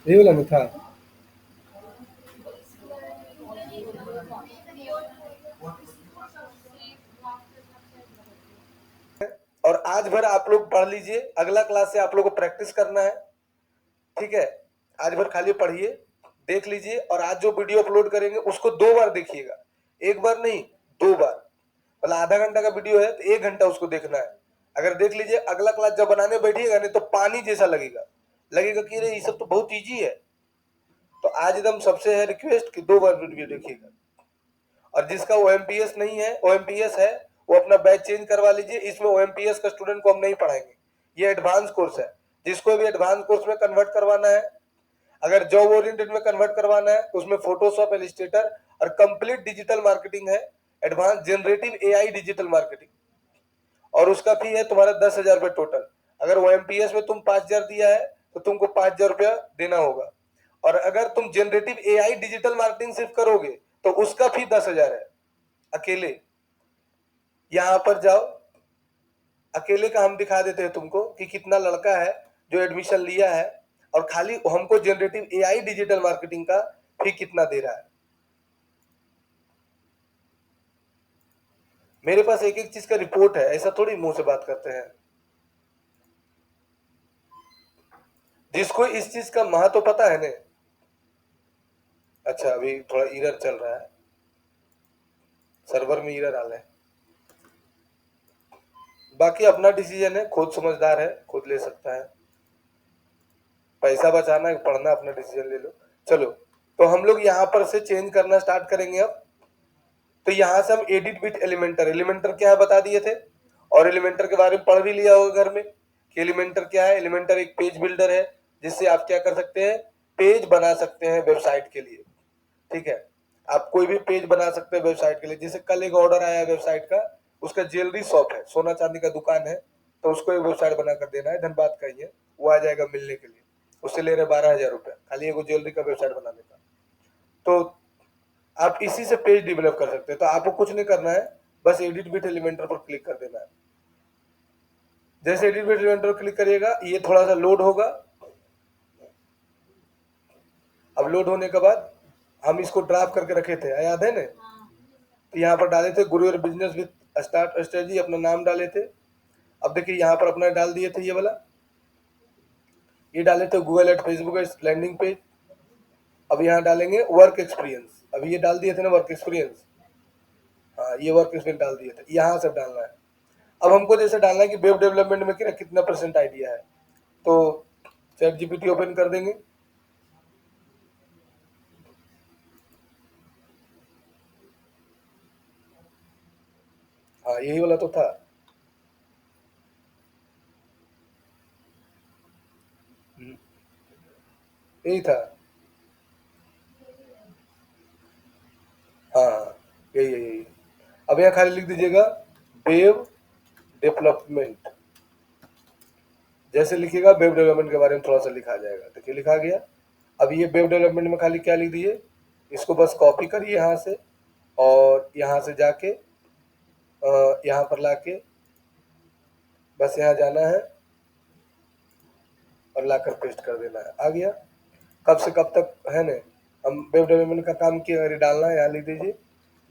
ये वाला में था। और आज भर आप लोग पढ़ लीजिए, अगला क्लास से आप लोग को प्रैक्टिस करना है, ठीक है। आज भर खाली पढ़िए, देख लीजिए, और आज जो वीडियो अपलोड करेंगे उसको 2 बार देखिएगा, एक बार नहीं 2 बार। मतलब आधा घंटा का वीडियो है तो 1 घंटा उसको देखना है। अगर देख लीजिए, अगला क्लास जब बनाने बैठिएगा नहीं तो पानी जैसा लगेगा, लगेगा कि अरे ये सब तो बहुत ईजी है। तो आज एकदम सबसे है रिक्वेस्ट कि 2 बार वीडियो देखिएगा। और जिसका ओएमपीएस नहीं है, ओएमपीएस है, वो अपना बैच चेंज करवा लीजिए। इसमें ओएमपीएस का स्टूडेंट को हम नहीं पढ़ाएंगे, ये एडवांस कोर्स है। जिसको भी एडवांस कोर्स में कन्वर्ट करवाना है, अगर जॉब ओरिएंटेड में कन्वर्ट करवाना है, उसमें फोटोशॉप, इलस्ट्रेटर और कंप्लीट डिजिटल मार्केटिंग है, advance generative AI digital marketing, और उसका फी है तुम्हारा 10,000 रुपये टोटल। अगर ओएमपीएस में तुम 5,000 दिया है तो तुमको 5,000 रुपया देना होगा। और अगर तुम जनरेटिव एआई डिजिटल मार्केटिंग सिर्फ करोगे तो उसका फी 10,000 है अकेले। यहाँ पर जाओ, अकेले का हम दिखा देते हैं तुमको कि कितना लड़का है जो एडमिशन लिया है, और खाली हमको जनरेटिव एआई डिजिटल मार्केटिंग का फी कितना दे रहा है। मेरे पास एक एक चीज का रिपोर्ट है, ऐसा थोड़ी मुंह से बात करते हैं। जिसको इस चीज का महत्व पता है ना। अच्छा, अभी थोड़ा एरर चल रहा है, सर्वर में एरर आ रहा है। बाकी अपना डिसीजन है, खुद समझदार है, खुद ले सकता है। पैसा बचाना है, पढ़ना, अपना डिसीजन ले लो। चलो, तो हम लोग यहाँ पर से चेंज करना स्टार्ट करेंगे अब। तो यहाँ से हम एडिट विथ एलिमेंटर, एलिमेंटर क्या है बता दिए थे, और एलिमेंटर के बारे में पढ़ भी लिया होगा घर में कि एलिमेंटर क्या है। एलिमेंटर एक पेज बिल्डर है, जिससे आप क्या कर सकते हैं, पेज बना सकते हैं वेबसाइट के लिए, ठीक है। आप कोई भी पेज बना सकते हैं वेबसाइट के लिए। जैसे कल एक ऑर्डर आया वेबसाइट का, उसका ज्वेलरी शॉप है, सोना चांदी का दुकान है, तो उसको एक वेबसाइट बना कर देना है, धनबाद का ही है, वो आ जाएगा मिलने के लिए। उससे ले रहे 12,000 रुपया खाली एगो ज्वेलरी का वेबसाइट बनाने का। तो आप इसी से पेज डेवलप कर सकते हैं। तो आपको कुछ नहीं करना है, बस एडिट विथ एलिमेंटर पर क्लिक कर देना है। जैसे एडिट विथ एलिमेंटर पर क्लिक करिएगा, ये थोड़ा सा लोड होगा। अब लोड होने के बाद हम इसको ड्राफ्ट करके रखे थे, याद है ना। तो यहाँ पर डाले थे गुरु बिजनेस विथ स्टार्ट स्ट्रेटजी, अपना नाम डाले थे। अब देखिए यहाँ पर अपना डाल दिए थे, ये वाला ये डाले थे Google ad Facebook landing page. अब यहाँ डालेंगे वर्क एक्सपीरियंस, अभी ये डाल दिए थे ना वर्क एक्सपीरियंस, हाँ ये वर्क एक्सपीरियंस डाल दिए थे, यहाँ से डालना है। अब हमको जैसे डालना है कि वेब डेवलपमेंट में कितना परसेंट आइडिया है, तो चैट जीपीटी ओपन कर देंगे। हाँ यही वाला तो था। यही था। हाँ हाँ, यही। अब यहाँ खाली लिख दीजिएगा वेब डेवलपमेंट। जैसे लिखिएगा वेब डेवलपमेंट के बारे में थोड़ा सा लिखा जाएगा, देखिए लिखा गया। अब ये वेब डेवलपमेंट में खाली क्या लिख दिए, इसको बस कॉपी करिए यहाँ से, और यहाँ से जाके यहाँ पर लाके बस यहाँ जाना है और लाकर पेस्ट कर देना है, आ गया। कब से कब तक है ना, हम वेब डेवलपमेंट का काम किया, अगर डालना है यहाँ लिख दीजिए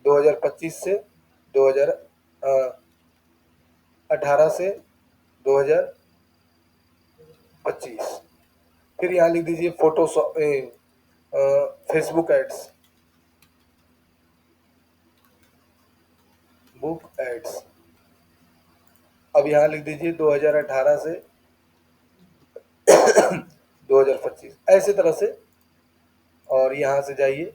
2025 से 2018 से 2025। फिर यहाँ लिख दीजिए Photoshop, Facebook ads, book ads. अब यहाँ लिख दीजिए 2018 से 2025, ऐसे तरह से। और यहाँ से जाइए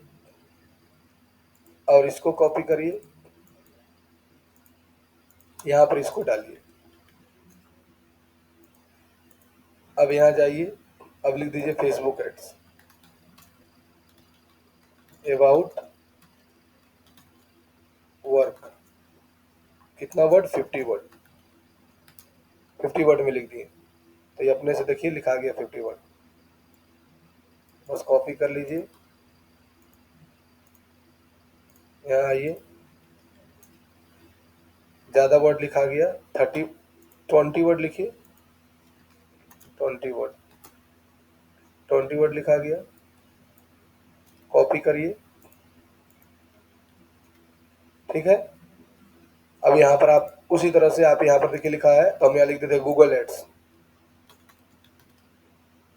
और इसको कॉपी करिए, यहाँ पर इसको डालिए। अब यहाँ जाइए, अब लिख दीजिए फेसबुक एड्स, अबाउट वर्क। कितना वर्ड, 50 वर्ड, 50 वर्ड में लिख दिए। तो ये अपने से देखिए लिखा गया 50 वर्ड। बस कॉपी कर लीजिए, यहाँ आइए, ज़्यादा वर्ड लिखा गया, 20 वर्ड लिखिए, 20 वर्ड। 20 वर्ड लिखा गया। कॉपी करिए, ठीक है। अब यहाँ पर आप उसी तरह से आप यहाँ पर देखिए लिखा है, तो हम यहाँ लिख देते गूगल एड्स।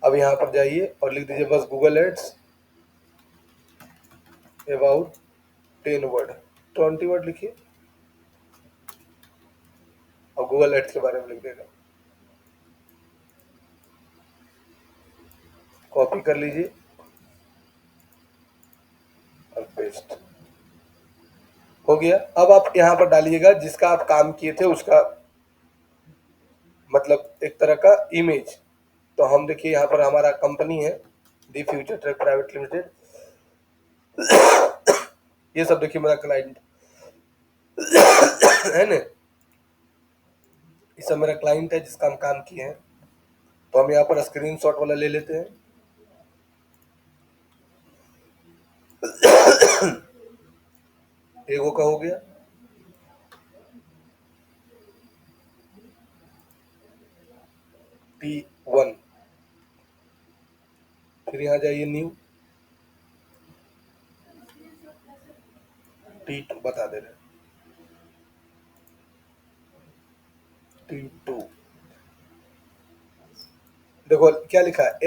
अब यहाँ पर जाइए और लिख दीजिए बस Google ads about 10 word, 20 word लिखिए और गूगल एड्स के बारे में लिख देगा। कॉपी कर लीजिए और पेस्ट हो गया। अब आप यहाँ पर डालिएगा जिसका आप काम किए थे उसका, मतलब एक तरह का इमेज। तो हम देखिए यहाँ पर हमारा कंपनी है the future truck private limited, ये सब देखिए मेरा क्लाइंट है ना, ये सब मेरा क्लाइंट है जिसका हम काम किए हैं। तो हम यहाँ पर स्क्रीनशॉट वाला ले लेते हैं। एगो का हो गया, T1। फिर यहाँ जाइए न्यू, T2 बता दे रहे, T2 देखो क्या लिखा है,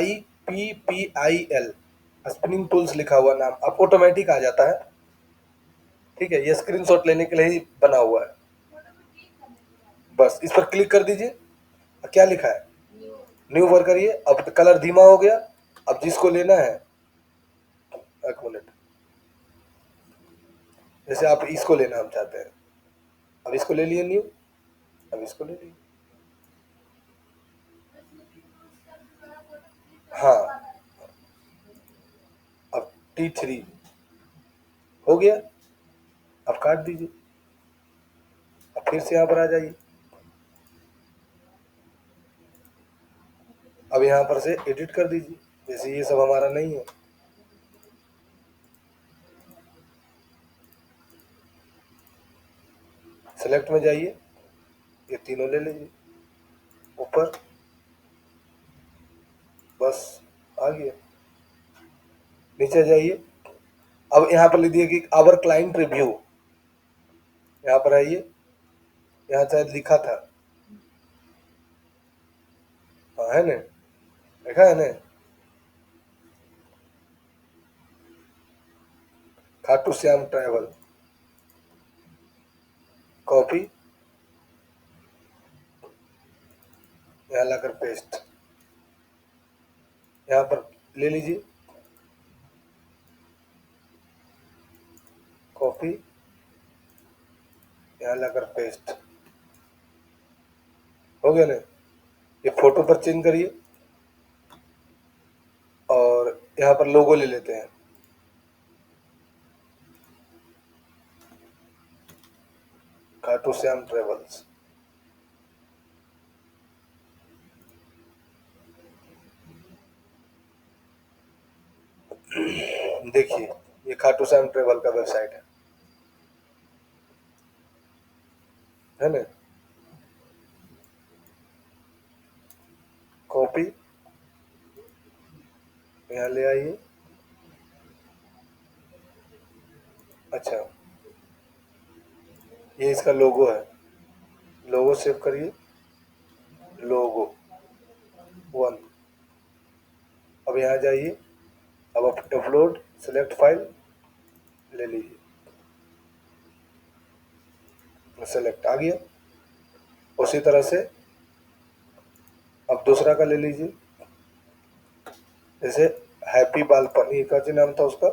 SNIPPIL स्पिनिंग टूल्स लिखा हुआ नाम, अब ऑटोमेटिक आ जाता है, ठीक है। ये स्क्रीनशॉट लेने के लिए ही बना हुआ है। बस इस पर क्लिक कर दीजिए। क्या लिखा है, न्यू पर करिए। अब कलर धीमा हो गया। अब जिसको लेना है, एक मिनट, जैसे आप इसको लेना हम चाहते हैं, अब इसको ले लिए न्यू, अब इसको ले लिए, हाँ। अब T3 हो गया, अब काट दीजिए। अब फिर से यहाँ पर आ जाइए। अब यहाँ पर से एडिट कर दीजिए, जैसे ये सब हमारा नहीं है। सेलेक्ट में जाइए, ये तीनों ले लीजिए ऊपर, बस आ गया। नीचे जाइए, अब यहाँ पर लिख दिए कि आवर क्लाइंट रिव्यू, यहाँ पर आइए, यहाँ शायद लिखा था, हाँ है ना, लिखा है ना, खाटू श्याम ट्रैवल। कॉपी, यहाँ लाकर पेस्ट, यहाँ पर ले लीजिए, कॉपी, यहाँ लाकर पेस्ट हो गया ना। ये फोटो पर चेंज करिए और यहाँ पर लोगो ले लेते हैं, खाटू श्याम ट्रेवल्स। देखिए ये खाटू श्याम ट्रेवल का वेबसाइट है ना। कॉपी, यहाँ ले आइए, अच्छा ये इसका लोगो है, लोगो सेव करिए, लोगो 1। अब यहाँ जाइए, अब आप अपलोड सेलेक्ट फाइल ले लीजिए, सेलेक्ट आ गया। उसी तरह से अब दूसरा का ले लीजिए, जैसे हैप्पी बालपन, ये क्या नाम था उसका,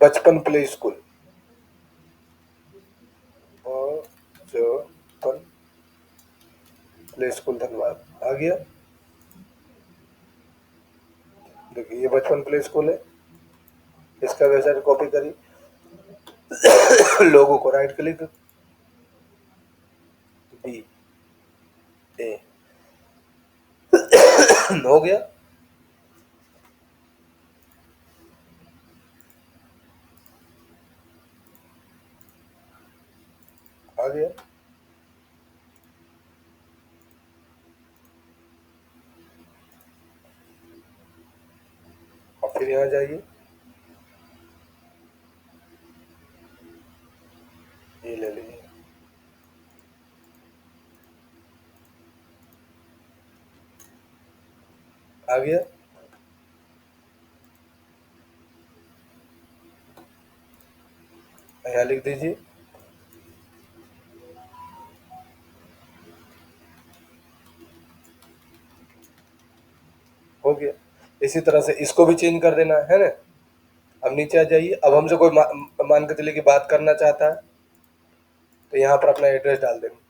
बचपन प्ले स्कूल, बचपन प्ले स्कूल धनबाद आ गया। देखिए ये बचपन प्ले स्कूल है, इसका वेबसाइट कॉपी करिए, लोगों को राइट क्लिक, डी ए हो गया। आ गया। और फिर यहाँ जाइए, ये ले लीजिए। आ गया। यहाँ लिख दीजिए। हो गया। इसी तरह से इसको भी चेंज कर देना है ना। अब नीचे आ जाइए। अब हमसे कोई मान के चलिए कि बात करना चाहता है, तो यहाँ पर अपना एड्रेस डाल देंगे।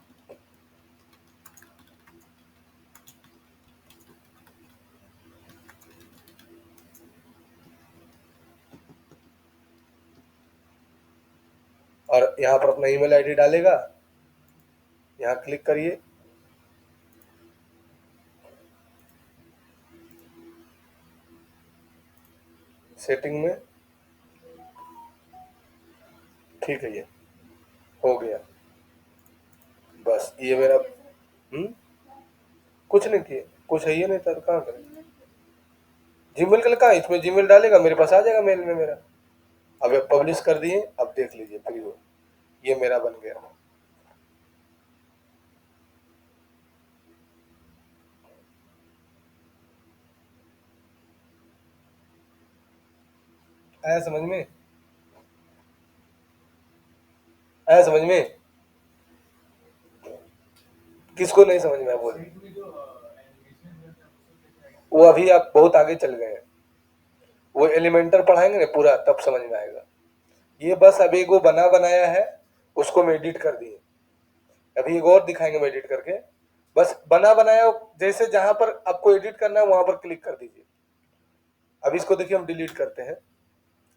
और यहाँ पर अपना ईमेल आईडी डालेगा। यहाँ क्लिक करिए। सेटिंग में ठीक है, ये हो गया। बस ये मेरा कुछ नहीं किए, कुछ है ही नहीं था, कहाँ करें। जीमेल के लिए कहाँ, इसमें जीमेल डालेगा मेरे पास आ जाएगा मेल में मेरा। अब पब्लिश कर दिए। अब देख लीजिए प्रीव्यू, ये मेरा बन गया। आया समझ में? आया समझ में? किसको नहीं समझ में आया बोल। वो अभी आप बहुत आगे चल गए हैं। वो एलिमेंटर पढ़ाएंगे ना पूरा, तब समझ में आएगा। ये बस अभी वो बना बनाया है, उसको मैं एडिट कर दिए। अभी एक और दिखाएंगे मैं एडिट करके। बस बना बनाया, जैसे जहां पर आपको एडिट करना है वहां पर क्लिक कर दीजिए। अब इसको देखिए हम डिलीट करते हैं।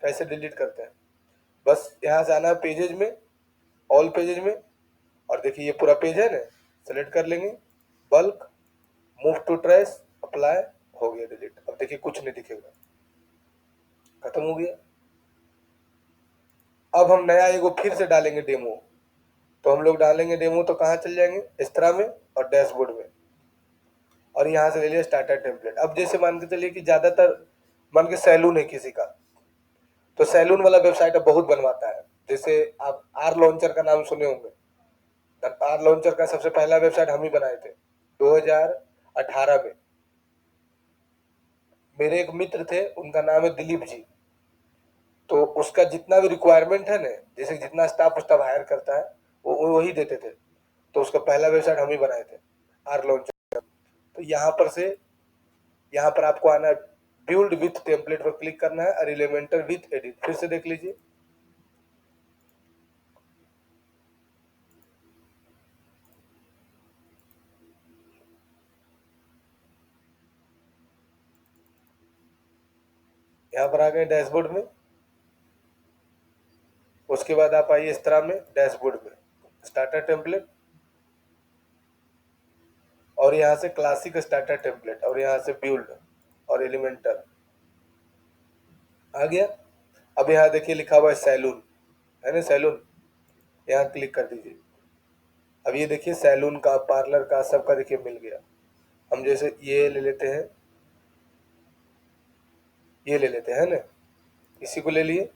कैसे डिलीट करते हैं, बस यहाँ से आना है पेजेज में, ऑल पेजेज में, और देखिए ये पूरा पेज है ना, सेलेक्ट कर लेंगे, bulk, move to trash, apply, हो गया डिलीट। अब देखिए कुछ नहीं दिखेगा, खत्म हो गया। अब हम नया एगो फिर से डालेंगे डेमो। तो हम लोग डालेंगे डेमो तो कहाँ चल जाएंगे, इस तरह में और डैशबोर्ड में, और यहाँ से ले लिया स्टार्टर टेम्पलेट। अब जैसे मान के चलिए कि ज्यादातर मान के सैलून है किसी का, तो सैलून वाला वेबसाइट अब बहुत बनवाता है। जैसे आप आर लॉन्चर का नाम सुने होंगे। आर लॉन्चर का सबसे पहला वेबसाइट हम ही बनाए थे 2018 में। मेरे एक मित्र थे, उनका नाम है दिलीप जी। तो उसका जितना भी रिक्वायरमेंट है ना, जैसे जितना स्टाफ स्टाफ हायर करता है, वो वही देते थे। तो उसका पहला वेबसाइट हम ही बनाए थे, आर लॉन्चर। तो यहाँ पर से, यहाँ पर आपको आना है, बिल्ड विथ टेम्पलेट पर क्लिक करना है, और एलिमेंटर विथ एडिट फिर से देख लीजिए। यहाँ पर आ गए डैशबोर्ड में। उसके बाद आप आइए इस तरह में डैशबोर्ड में, स्टार्टर टेम्पलेट, और यहाँ से क्लासिक स्टार्टर टेम्पलेट, और यहाँ से बिल्ड और एलिमेंटर आ गया। अब यहाँ देखिए लिखा हुआ है सैलून, है ना, सैलून, यहाँ क्लिक कर दीजिए। अब ये देखिए सैलून का, पार्लर का, सबका देखिए मिल गया। हम जैसे ये ले लेते हैं, ये ले लेते हैं ना, इसी को ले लिए।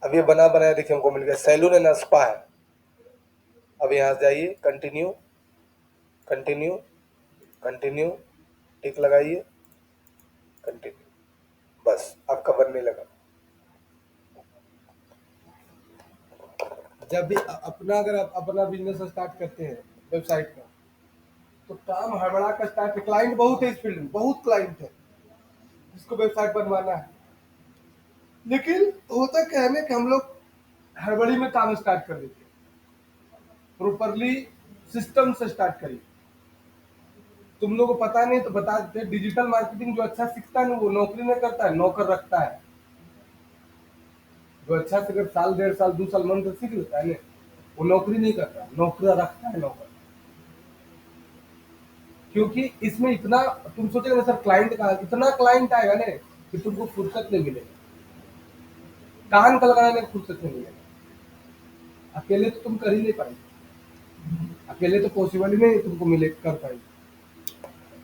अब ये बना बनाया देखिए हमको मिल गया, सैलून है ना, स्पा है। अब यहाँ जाइए, कंटिन्यू, कंटिन्यू, कंटिन्यू, टिक लगाइए, कंटिन्यू, बस आपका बनने लगा। जब भी अपना, अगर आप अपना बिजनेस स्टार्ट करते हैं वेबसाइट का, तो काम हड़बड़ा का स्टार्ट, क्लाइंट बहुत है इस फील्ड में, बहुत क्लाइंट है जिसको वेबसाइट बनवाना है। लेकिन होता क्या है ना कि हम लोग हड़बड़ी में काम स्टार्ट कर देते हैं। प्रॉपरली सिस्टम से स्टार्ट करिए। तुम लोगों को पता नहीं तो बता देते, डिजिटल मार्केटिंग जो अच्छा सीखता है ना, वो नौकरी नहीं करता है, नौकर रखता है। जो अच्छा से अगर साल, 1.5 साल, 2 साल मन से सीख लेता है ना, वो नौकरी नहीं करता, नौकरी रखता है, नौकर। क्योंकि इसमें इतना, तुम सोचेगा ना सर क्लाइंट का, इतना क्लाइंट आएगा ना कि तुमको फुर्सत नहीं मिलेगी, कान का लगाने में फुर्सत नहीं मिलेगा। अकेले तो तुम कर ही नहीं पाएंगे, अकेले तो पॉसिबल ही नहीं तुमको मिले कर पाएंगे,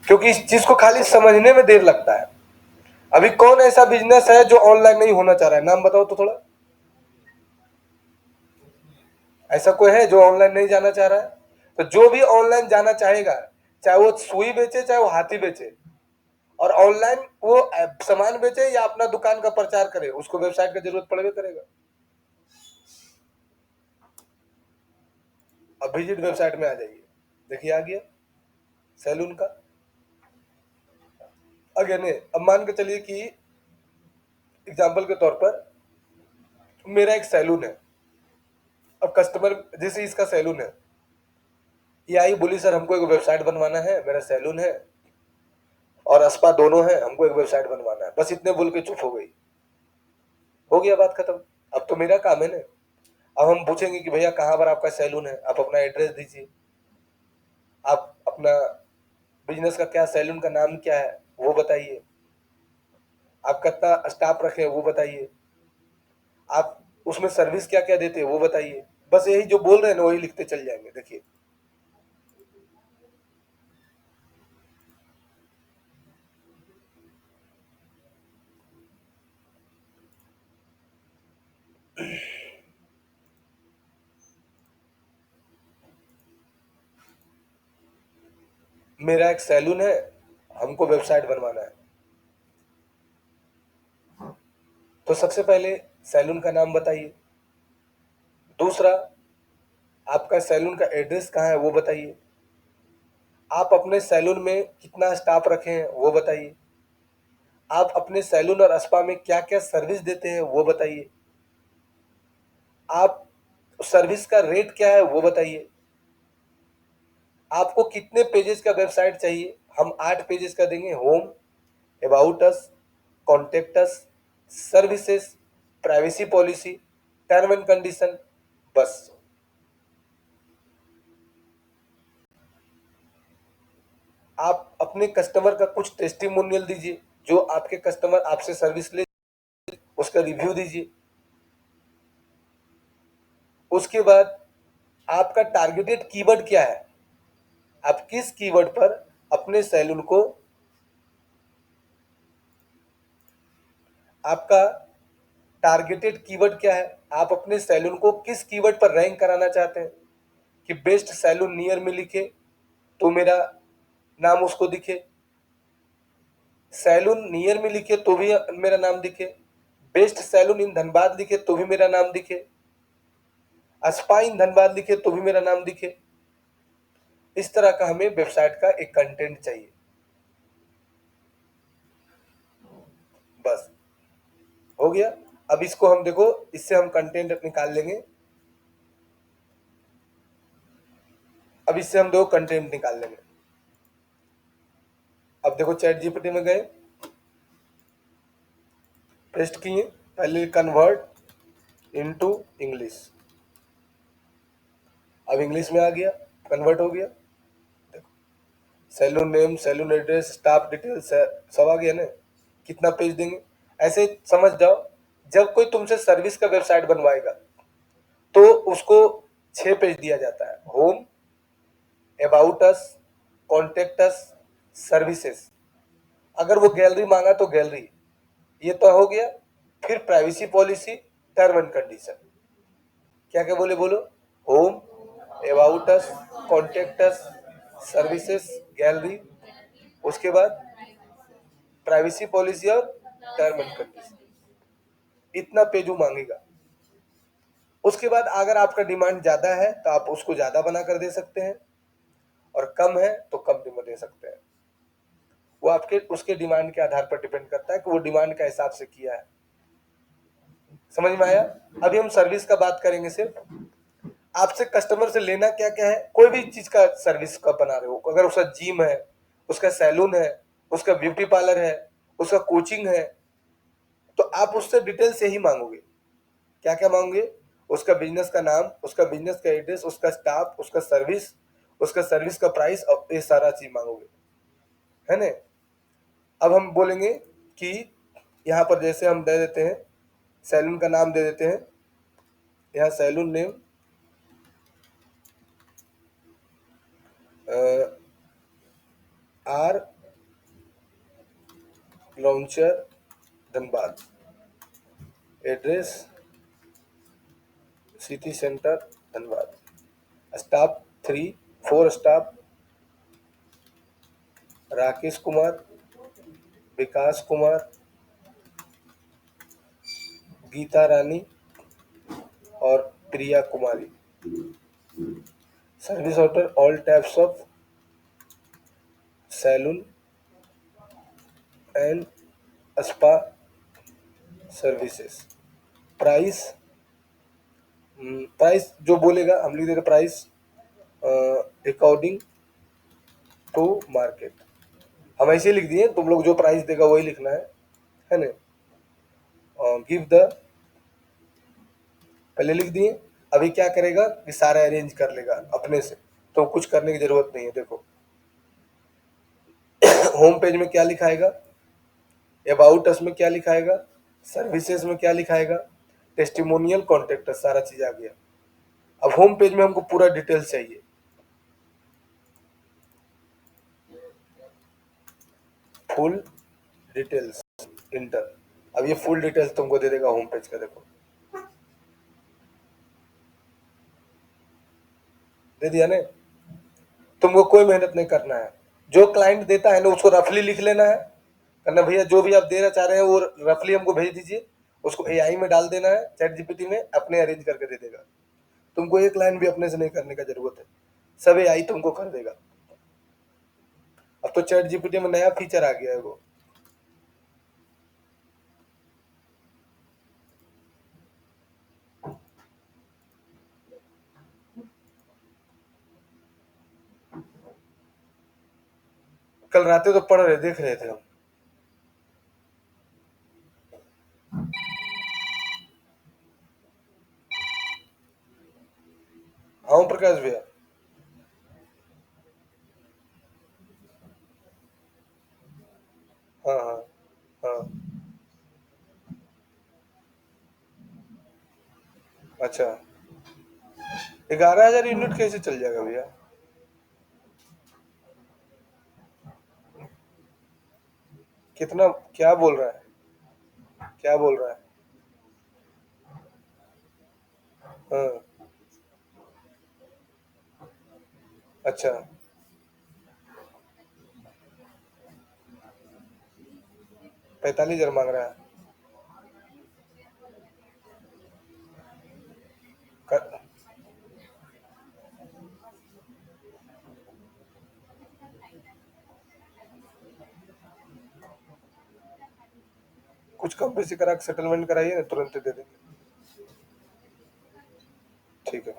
क्योंकि इस चीज को खाली समझने में देर लगता है। अभी कौन ऐसा बिजनेस है जो ऑनलाइन नहीं होना चाह रहा है? नाम बताओ तो थोड़ा। ऐसा कोई है जो ऑनलाइन नहीं जाना चाह रहा है? तो जो भी ऑनलाइन जाना चाहेगा, चाहे वो सुई बेचे चाहे वो हाथी बेचे, और ऑनलाइन वो सामान बेचे या अपना दुकान का प्रचार करे, उसको वेबसाइट की जरूरत पड़ेगा करेगा। अब विजिट वेबसाइट में आ जाइए, देखिए आ गया सैलून का। अगेन अब मान के चलिए कि एग्जाम्पल के तौर पर मेरा एक सैलून है। अब कस्टमर जैसे इसका सैलून है, ये आई बोली सर हमको एक वेबसाइट बनवाना है, मेरा सैलून है और स्पा दोनों है, हमको एक वेबसाइट बनवाना है, बस इतने बोल के चुप हो गई। हो गया बात खत्म। अब तो मेरा काम है ना। अब हम पूछेंगे कि भैया कहाँ पर आपका सैलून है, आप अपना एड्रेस दीजिए, आप अपना बिजनेस का क्या, सैलून का नाम क्या है वो बताइए, आप कितना स्टाफ रखे हैं वो बताइए, आप उसमें सर्विस क्या क्या देते हैं वो बताइए। बस यही जो बोल रहे हैं ना वही लिखते चल जाएंगे। देखिए मेरा एक सैलून है, हमको वेबसाइट बनवाना है। तो सबसे पहले सैलून का नाम बताइए, दूसरा आपका सैलून का एड्रेस कहाँ है वो बताइए, आप अपने सैलून में कितना स्टाफ रखे हैं वो बताइए, आप अपने सैलून और स्पा में क्या क्या सर्विस देते हैं वो बताइए, आप सर्विस का रेट क्या है वो बताइए, आपको कितने पेजेस का वेबसाइट चाहिए, हम 8 पेजेस का देंगे। Home, about us, contact us, services, privacy policy, term and condition, बस। आप अपने कस्टमर का कुछ टेस्टिमोनियल दीजिए, जो आपके कस्टमर आपसे सर्विस ले उसका रिव्यू दीजिए। उसके बाद आपका टारगेटेड कीवर्ड क्या है, आप किस कीवर्ड पर अपने सैलून को, आपका टारगेटेड कीवर्ड क्या है, आप अपने सैलून को किस कीवर्ड पर रैंक कराना चाहते हैं कि बेस्ट सैलून नियर में लिखे तो मेरा नाम उसको दिखे, सैलून नियर में लिखे तो भी मेरा नाम दिखे, बेस्ट सैलून इन धनबाद लिखे तो भी मेरा नाम दिखे, स्पा इन धनबाद लिखे तो भी मेरा नाम दिखे। इस तरह का हमें वेबसाइट का एक कंटेंट चाहिए, बस हो गया। अब इसको हम देखो, इससे हम कंटेंट निकाल लेंगे। अब इससे हम देखो कंटेंट निकाल लेंगे। अब देखो चैट जीपीटी में गए, पेस्ट किए, पहले कन्वर्ट इनटू इंग्लिश, अब इंग्लिश में आ गया, कन्वर्ट हो गया। देखो salon name, salon address, staff details सब आ गया ना। कितना पेज देंगे, ऐसे समझ जाओ। जब कोई तुमसे सर्विस का वेबसाइट बनवाएगा तो उसको 6 पेज दिया जाता है। Home, about us, contact us, services. अगर वो गैलरी मांगा तो गैलरी, ये तो हो गया। फिर privacy policy, term and condition. क्या क्या बोले बोलो? Home, about us, contact us, services, gallery, उसके बाद प्राइवेसी पॉलिसी और टर्म एंड कंडीशन। इतना पेज वो मांगेगा। उसके बाद अगर आपका डिमांड ज्यादा है तो आप उसको ज्यादा बना कर दे सकते हैं, और कम है तो कम दे सकते हैं। वो आपके उसके डिमांड के आधार पर डिपेंड करता है कि वो डिमांड का हिसाब से किया है। समझ में आया? अभी हम सर्विस का बात करेंगे। सिर्फ आपसे कस्टमर से लेना क्या क्या है, कोई भी चीज का सर्विस का बना रहे हो, अगर उसका जिम है, उसका सैलून है, उसका ब्यूटी पार्लर है, उसका कोचिंग है, तो आप उससे डिटेल से ही मांगोगे। क्या क्या मांगोगे? उसका बिजनेस का नाम, उसका बिजनेस का एड्रेस, उसका स्टाफ, उसका सर्विस का प्राइस, और ये सारा चीज मांगोगे, है ना। अब हम बोलेंगे कि यहाँ पर जैसे हम दे देते हैं, सैलून का नाम दे देते हैं, यहाँ salon name, R launcher Dhanbad, address city centre Dhanbad, staff 4 staff Rakesh Kumar, Vikas Kumar, Geeta Rani और Priya Kumari. Service order all types of salon and spa services. Price price जो बोलेगा हम लिख देंगे, प्राइस अकॉर्डिंग टू मार्केट। हम ऐसे लिख दिए, तुम लोग जो प्राइस देगा वही लिखना है ना। गिव द, पहले लिख दिए। अभी क्या करेगा कि सारा अरेंज कर लेगा अपने से, तो कुछ करने की जरूरत नहीं है। देखो होम पेज में क्या लिखाएगा, अबाउट अस में क्या लिखाएगा, सर्विसेज में क्या लिखाएगा, टेस्टिमोनियल, कॉन्टेक्ट, सारा चीज आ गया। अब होम पेज में हमको पूरा डिटेल्स चाहिए, फुल डिटेल्स इंटर। अब ये फुल डिटेल्स तुमको दे देगा होम पेज का। देखो दे दिया ने। तुमको कोई मेहनत नहीं करना है, जो क्लाइंट देता है ना उसको रफली लिख लेना है। करना भैया जो भी आप देना चाह रहे हैं वो रफली हमको भेज दीजिए, उसको एआई में डाल देना है, चैट जीपीटी में अपने अरेंज करके दे देगा। तुमको एक लाइन भी अपने से नहीं करने का जरूरत है, सब एआई तुमको कर देगा। अब तो चैट जीपीटी में नया फीचर आ गया है वो। कल रात तो पढ़ रहे, देख रहे थे हम। हाँ प्रकाश भैया। हाँ हाँ हाँ। अच्छा 11,000 यूनिट कैसे चल जाएगा भैया? कितना, क्या बोल रहा है, क्या बोल रहा है? हाँ अच्छा 45,000 मांग रहा है। कर, कुछ कम बेसी करा के सेटलमेंट कराइए ना, तुरंत दे देंगे। ठीक है।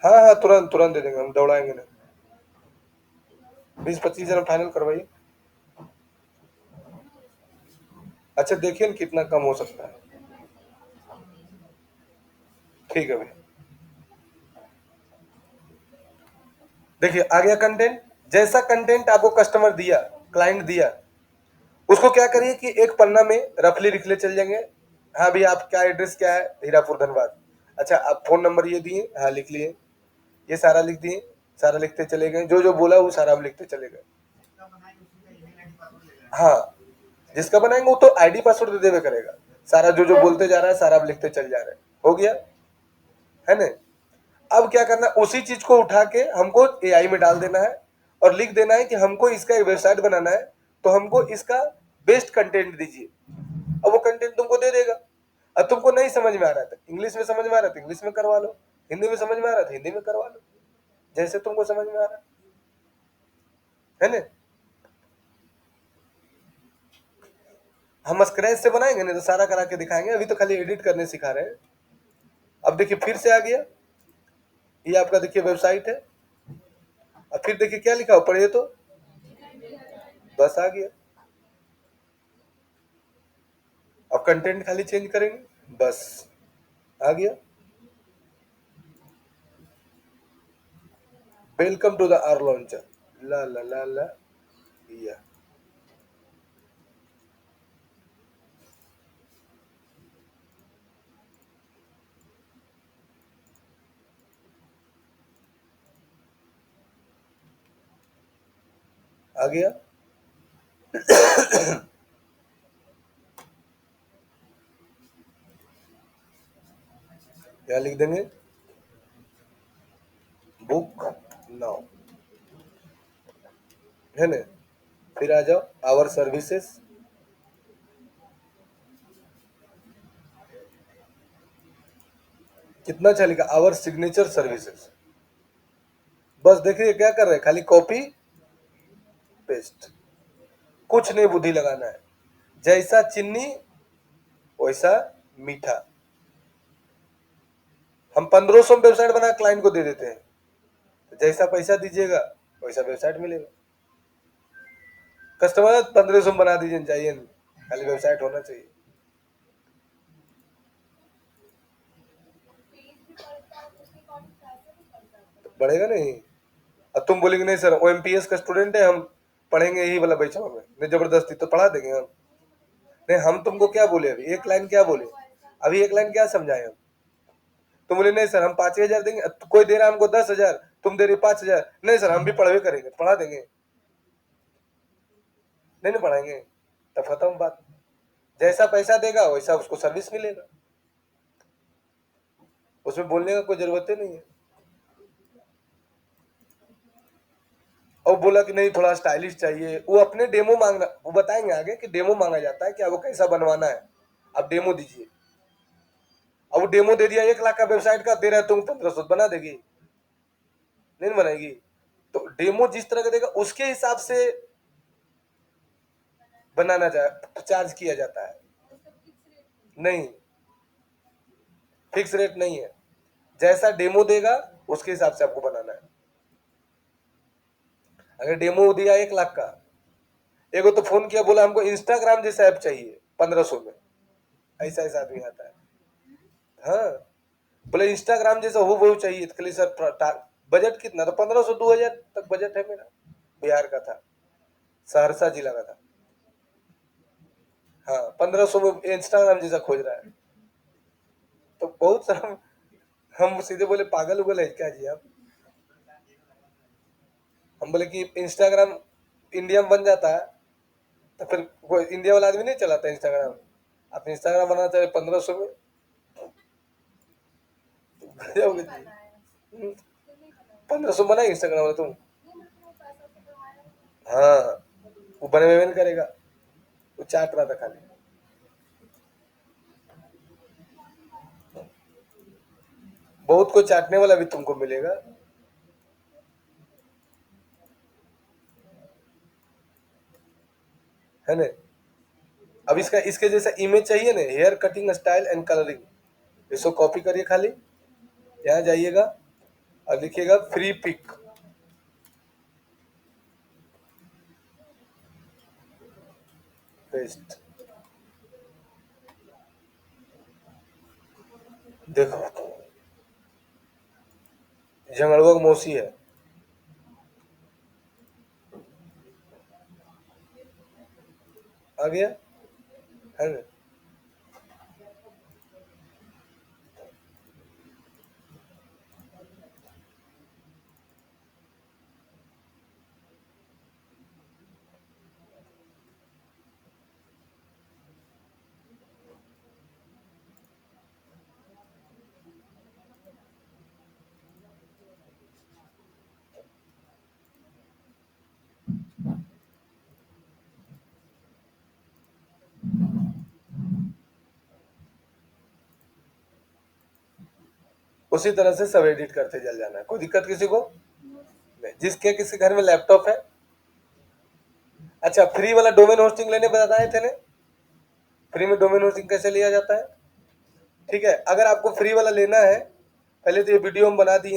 हाँ हाँ तुरंत तुरंत दे देंगे, हम दौड़ाएंगे ना। 20-25,000 फाइनल करवाइए। अच्छा देखिए ना कितना कम हो सकता है। ठीक है भैया। देखिए आ गया कंटेंट। जैसा कंटेंट आपको कस्टमर दिया, क्लाइंट दिया, उसको क्या करिए कि एक पन्ना में रफली लिख ले चल जाएंगे। हाँ भैया आप क्या एड्रेस क्या है, हीरापुर धनबाद। अच्छा आप फोन नंबर ये दिए, हाँ लिख लिए, ये सारा लिख दिए, सारा लिखते चले गए, जो जो बोला वो सारा हम लिखते चले गए। हाँ जिसका बनाएंगे वो तो आईडी पासवर्ड दे देवे करेगा, सारा जो जो बोलते जा रहा है सारा आप लिखते चल जा रहे हैं। हो गया है ना। अब क्या करना, उसी चीज को उठा के हमको एआई में डाल देना है और लिख देना है कि हमको इसका एक वेबसाइट बनाना है, तो हमको इसका बेस्ट कंटेंट दीजिए। अब वो कंटेंट तुमको दे देगा। अब तुमको नहीं समझ में आ रहा था, इंग्लिश में समझ में आ रहा था इंग्लिश में करवा लो, हिंदी में समझ में आ रहा था हिंदी में करवा लो, जैसे तुमको समझ में आ रहा है ना। हम स्क्रैच से बनाएंगे नहीं तो सारा करा के दिखाएंगे, अभी तो खाली एडिट करने सिखा रहे हैं। अब देखिए फिर से आ गया, ये आपका देखिए वेबसाइट है। अब फिर देखिए क्या लिखा हो, पढ़िए तो, बस आ गया। अब कंटेंट खाली चेंज करेंगे, बस आ गया। Welcome to the R launcher, ला ला ला ला, या आ गया। क्या लिख देंगे, बुक नाउ, है ना। फिर आ जाओ आवर सर्विसेज, कितना अच्छा लिखा, आवर सिग्नेचर सर्विसेज। बस देखिए क्या कर रहे हैं, खाली कॉपी पेस्ट, कुछ नहीं बुद्धि लगाना है। जैसा चीनी वैसा मीठा। हम 1500 में वेबसाइट बना क्लाइंट को दे देते हैं, तो जैसा पैसा दीजिएगा वैसा वेबसाइट मिलेगा। कस्टमर 1500 में बना दीजिए, चाहिए नहीं, खाली वेबसाइट होना चाहिए। तो बढ़ेगा नहीं। अब तुम बोलेंगे नहीं सर OMPS का स्टूडेंट है, हम पढ़ेंगे यही वाला बैच में, नहीं जबरदस्ती तो पढ़ा देंगे हम। नहीं हम तुमको क्या बोले, अभी एक लाइन क्या बोले, अभी एक लाइन क्या समझाए हम। तुम बोले नहीं सर हम 5000 देंगे, कोई दे रहा है हमको 10,000, तुम दे रहे 5,000, नहीं सर हम भी पढ़वे करेंगे, पढ़ा देंगे। नहीं नहीं पढ़ाएंगे, तब खत्म बात। जैसा पैसा देगा वैसा उसको सर्विस मिलेगा, उसमें बोलने का कोई जरूरत ही नहीं है। और बोला कि नहीं थोड़ा स्टाइलिश चाहिए, वो अपने डेमो मांगना, वो बताएंगे आगे कि डेमो मांगा जाता है कि आपको कैसा बनवाना है, आप डेमो दीजिए। अब वो डेमो दे दिया 1 लाख का वेबसाइट का, दे रहा है तुम 1500, बना देगी नहीं बनाएगी। तो डेमो जिस तरह का देगा उसके हिसाब से बनाना चार्ज किया जाता है। नहीं, फिक्स रेट नहीं है, जैसा डेमो देगा उसके हिसाब से आपको बनाना है। अगर डेमो दिया 1 लाख का, एगो तो फोन किया बोला हमको इंस्टाग्राम जैसा ऐप चाहिए 1500 में, ऐसा ऐसा आदमी आता है। हाँ बोले इंस्टाग्राम जैसा हो वो चाहिए, तो कहलिए सर बजट कितना, तो 1500 2000 तक बजट है मेरा। बिहार का था, सहरसा जिला का था। हाँ 1500 में इंस्टाग्राम जैसा खोज रहा है, तो बहुत सारा। हम सीधे बोले पागल उगल है क्या जी आप। हम बोले कि इंस्टाग्राम इंडिया में बन जाता है तो फिर वो इंडिया वाला आदमी नहीं चलाता इंस्टाग्राम, आप इंस्टाग्राम बनाना चाहे 1500 में, 1500 बना इंस्टाग्राम वाला तुम। हाँ वो बने हुए नहीं करेगा, वो चाट रहा था खाली। बहुत कुछ चाटने वाला भी तुमको मिलेगा। है ना। अब इसका इसके जैसा इमेज चाहिए ना, hair cutting style and colouring, इसको कॉपी करिए, खाली यहाँ जाइएगा और लिखिएगा फ्री पिक, पेस्ट। देखो झंगड़ुआ की मौसी है, आ गया, है ना। उसी तरह से सब एडिट करते चल जाना है, कोई दिक्कत किसी को नहीं। जिसके किसी घर में लैपटॉप है, अच्छा फ्री वाला डोमेन होस्टिंग लेने बताए थे ना, फ्री में डोमेन होस्टिंग कैसे लिया जाता है। ठीक है, अगर आपको फ्री वाला लेना है, पहले तो ये वीडियो हम बना दिए